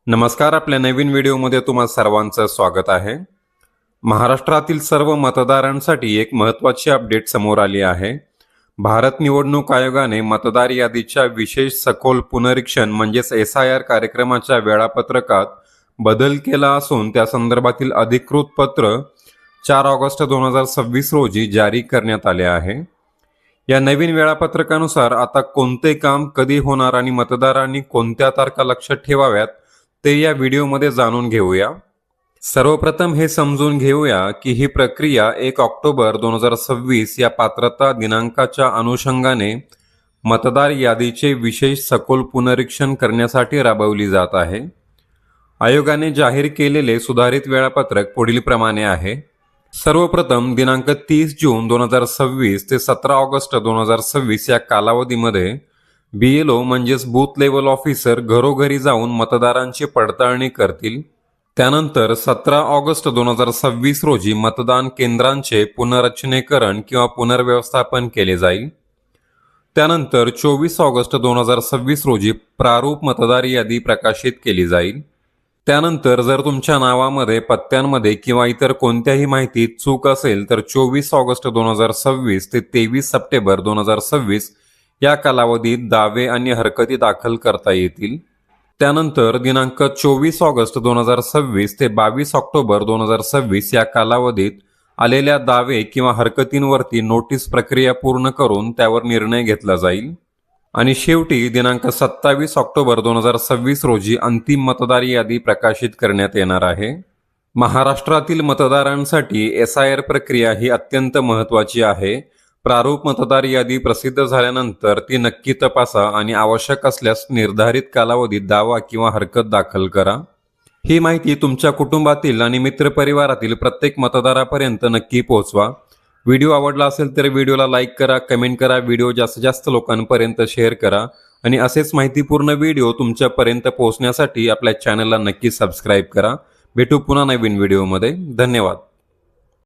नमस्कार. आपल्या नवीन व्हिडिओमध्ये तुम्हा सर्वांचं स्वागत आहे. महाराष्ट्रातील सर्व मतदारांसाठी एक महत्त्वाची अपडेट समोर आली आहे. भारत निवडणूक आयोगाने मतदार यादीच्या विशेष सखोल पुनरीक्षण म्हणजेच SIR कार्यक्रमाच्या वेळापत्रकात बदल केला असून त्या संदर्भातील अधिकृत पत्र 4 ऑगस्ट 2026 रोजी जारी करण्यात आले आहे. या नवीन वेळापत्रकानुसार आता कोणते काम कधी होणार आणि मतदारांनी कोणत्या तारखा लक्षात ठेवाव्यात ते या व्हिडिओमध्ये जाणून घेऊया. सर्वप्रथम हे समजून घेऊया की ही प्रक्रिया 1 ऑक्टोबर 2026 या पात्रता दिनांकाच्या अनुषंगाने मतदार यादीचे विशेष सखोल पुनरीक्षण करण्यासाठी राबवली जात आहे. आयोगाने जाहीर केलेले सुधारित वेळापत्रक पुढीलप्रमाणे आहे. सर्वप्रथम दिनांक 30 जून 2026 ते 17 ऑगस्ट 2026 या कालावधीमध्ये BLO म्हणजेच बूथ लेवल ऑफिसर घरोघरी जाऊन मतदारांची पडताळणी करतील. त्यानंतर 17 ऑगस्ट 2026 रोजी मतदान केंद्रांचे पुनर्रचनेकरण किंवा पुनर्व्यवस्थापन केले जाईल. त्यानंतर 24 ऑगस्ट 2026 रोजी प्रारूप मतदार यादी प्रकाशित केली जाईल. त्यानंतर जर तुमच्या नावामध्ये पत्त्यांमध्ये किंवा इतर कोणत्याही माहितीत चूक असेल तर 24 ऑगस्ट 2026 ते 23 सप्टेंबर 2026 या कालावधीत दावे आणि हरकती दाखल करता येतील. त्यानंतर दिनांक 24 ऑगस्ट 2026 ते 22 ऑक्टोबर 2026 या कालावधीत आलेल्या दावे किंवा हरकतींवरती नोटीस प्रक्रिया पूर्ण करून त्यावर निर्णय घेतला जाईल. आणि शेवटी दिनांक 27 ऑक्टोबर 2026 रोजी अंतिम मतदार यादी प्रकाशित करण्यात येणार आहे. महाराष्ट्रातील मतदारांसाठी SIR प्रक्रिया ही अत्यंत महत्त्वाची आहे. प्रारूप मतदार यादी प्रसिद्ध झाल्यानंतर ती नक्की तपासा आणि आवश्यक असल्यास निर्धारित कालावधीत दावा किंवा हरकत दाखल करा. ही माहिती तुमच्या कुटुंबातील आणि मित्रपरिवारातील प्रत्येक मतदारापर्यंत नक्की पोहोचवा. व्हिडिओ आवडला असेल तर व्हिडिओला लाईक करा, कमेंट करा, व्हिडिओ जास्तीत जास्त लोकांपर्यंत शेअर करा आणि असेच माहितीपूर्ण व्हिडिओ तुमच्यापर्यंत पोहोचण्यासाठी आपल्या चॅनलला नक्की सबस्क्राईब करा. भेटू पुन्हा नवीन व्हिडिओमध्ये. धन्यवाद.